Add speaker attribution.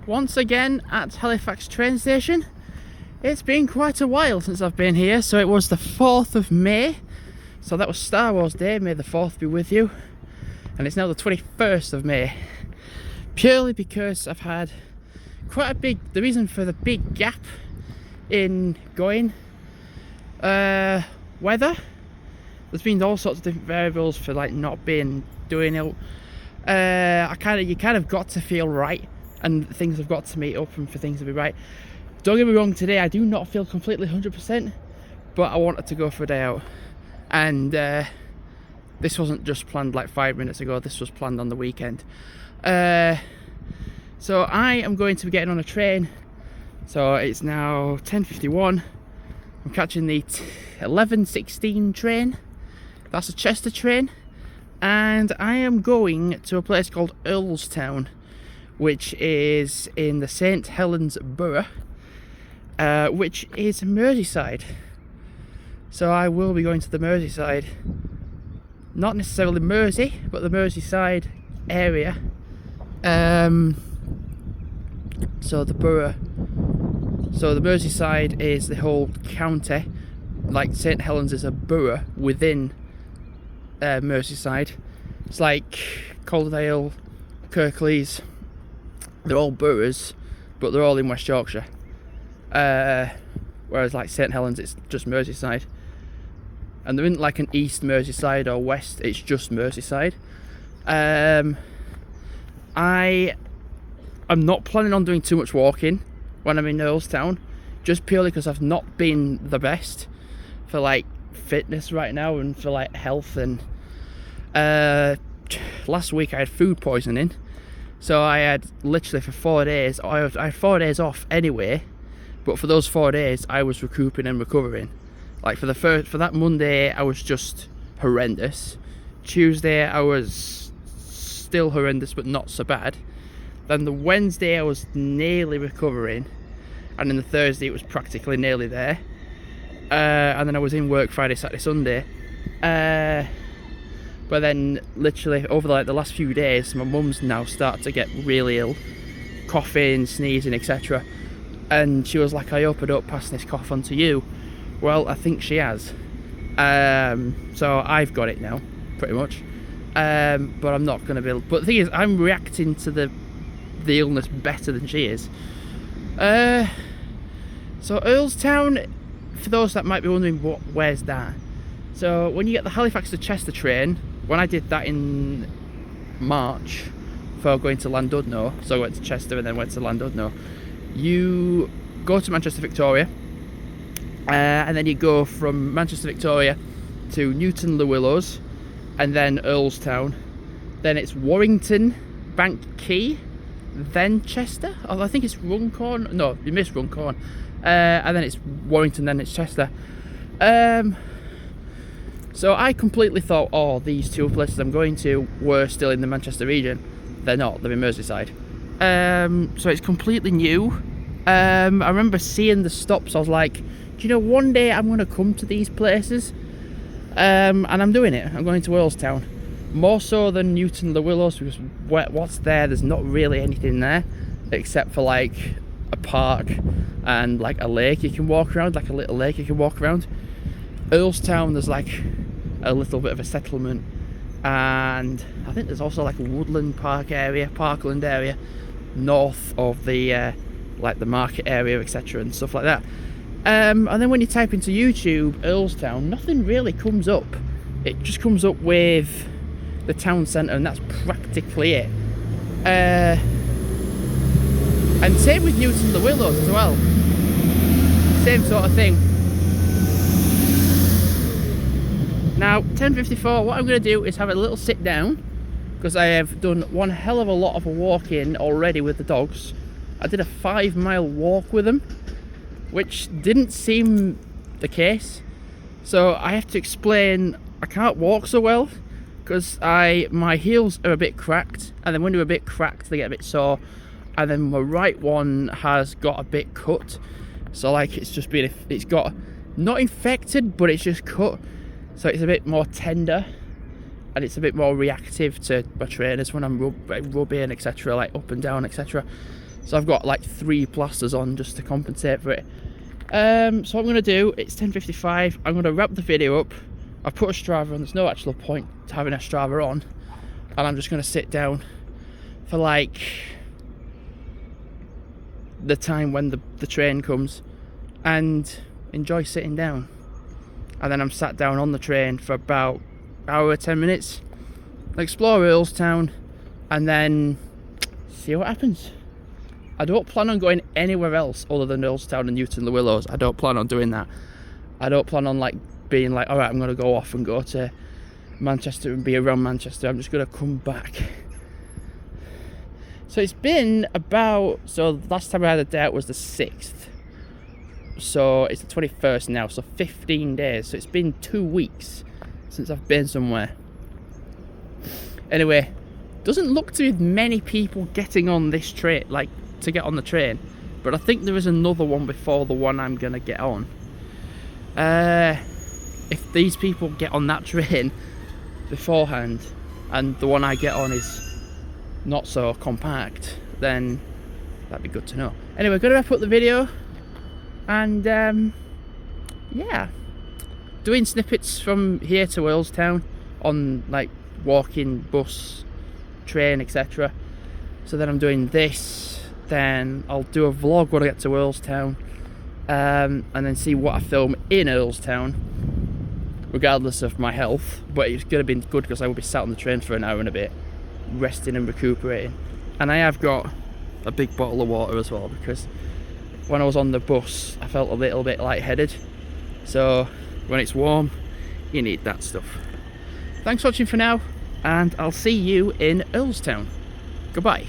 Speaker 1: once again at Halifax Train Station. It's been quite a while since I've been here, so it was the 4th of May. So that was Star Wars Day, may the 4th be with you. And it's now the 21st of May. Purely because I've had quite a big, the reason for the big gap in going, weather. There's been all sorts of different variables for like not being doing it. You kind of got to feel right, and things have got to meet up and for things to be right. Don't get me wrong, today I do not feel completely 100%, but I wanted to go for a day out, and this wasn't just planned like 5 minutes ago. This was planned on the weekend. So I am going to be getting on a train. So it's now 10:51. I'm catching the 11:16 train. That's a Chester train. And I am going to a place called Earlestown, which is in the St Helens borough, which is Merseyside. So I will be going to the Merseyside, not necessarily Mersey, but the Merseyside area. So the borough, so the Merseyside is the whole county. Like St Helens is a borough within Merseyside. It's like Calderdale, Kirklees, they're all boroughs, but they're all in West Yorkshire. Whereas like St Helens, it's just Merseyside. And there isn't like an East Merseyside or West, it's just Merseyside. I'm not planning on doing too much walking when I'm in Earlestown, just purely because I've not been the best for like fitness right now and for like health. And last week I had food poisoning, so I had literally for 4 days, I had 4 days off anyway, but for those 4 days I was recouping and recovering. Like for that Monday I was just horrendous. Tuesday I was still horrendous but not so bad. Then the Wednesday I was nearly recovering, and then the Thursday it was practically nearly there. And then I was in work Friday, Saturday, Sunday. But then literally over like the last few days, my mum's now started to get really ill, coughing, sneezing, etc. And she was like, I hope I don't pass this cough on to you. Well, I think she has. So I've got it now, pretty much. But I'm not going to be able... But the thing is, I'm reacting to the illness better than she is. So Earlestown, for those that might be wondering, where's that? So when you get the Halifax to Chester train, when I did that in March for going to Llandudno, so I went to Chester and then went to Llandudno, you go to Manchester Victoria, and then you go from Manchester Victoria to Newton Le Willows, and then Earlestown. Then it's Warrington, Bank Quay, then Chester. Oh, I think it's Runcorn. No, you missed Runcorn. And then it's Warrington, then it's Chester. So I completely thought, oh, these two places I'm going to were still in the Manchester region. They're not, they're in Merseyside. So it's completely new. I remember seeing the stops, I was like, do you know, one day I'm going to come to these places. And I'm doing it. I'm going to Earlestown. More so than Newton Le Willows, because what's there's not really anything there, except for like a park and like a lake you can walk around, like a little lake you can walk around. Earlestown, there's like a little bit of a settlement, and I think there's also like a parkland area north of the like the market area, etc. and stuff like that. And then when you type into YouTube Earlestown, nothing really comes up. It just comes up with the town centre, and that's practically it. And same with Newton Le Willows as well. Same sort of thing. Now, 10:54, what I'm going to do is have a little sit down, because I have done one hell of a lot of walking already with the dogs. I did a 5-mile walk with them, which didn't seem the case. So I have to explain, I can't walk so well, because my heels are a bit cracked, and then when they're a bit cracked, they get a bit sore. And then my right one has got a bit cut, so like it's got not infected, but it's just cut, so it's a bit more tender, and it's a bit more reactive to my trainers when I'm rubbing, etc., like up and down, etc. So I've got like 3 plasters on just to compensate for it. So what I'm going to do, it's 10:55, I'm going to wrap the video up. I've put a Strava on, there's no actual point to having a Strava on. And I'm just going to sit down for like the time when the train comes and enjoy sitting down. And then I'm sat down on the train for about hour, 10 minutes, explore Earlestown, and then see what happens. I don't plan on going anywhere else other than Earlestown and Newton Le Willows. I don't plan on doing that. I don't plan on like being like, alright, I'm going to go off and go to Manchester and be around Manchester. I'm just going to come back. So it's been about, so last time I had a date was the 6th. So it's the 21st now, so 15 days. So it's been 2 weeks since I've been somewhere. Anyway, doesn't look to be many people getting on this train, like to get on the train. But I think there is another one before the one I'm going to get on. If these people get on that train beforehand and the one I get on is not so compact, then that'd be good to know. Anyway, I'm going to wrap up the video. And yeah, doing snippets from here to Earlestown on like walking, bus, train, etc. So then I'm doing this, then I'll do a vlog when I get to Earlestown, and then see what I film in Earlestown, regardless of my health. But it's going to be good because I will be sat on the train for an hour and a bit, resting and recuperating. And I have got a big bottle of water as well, because when I was on the bus, I felt a little bit lightheaded. So when it's warm, you need that stuff. Thanks for watching for now, and I'll see you in Earlestown. Goodbye.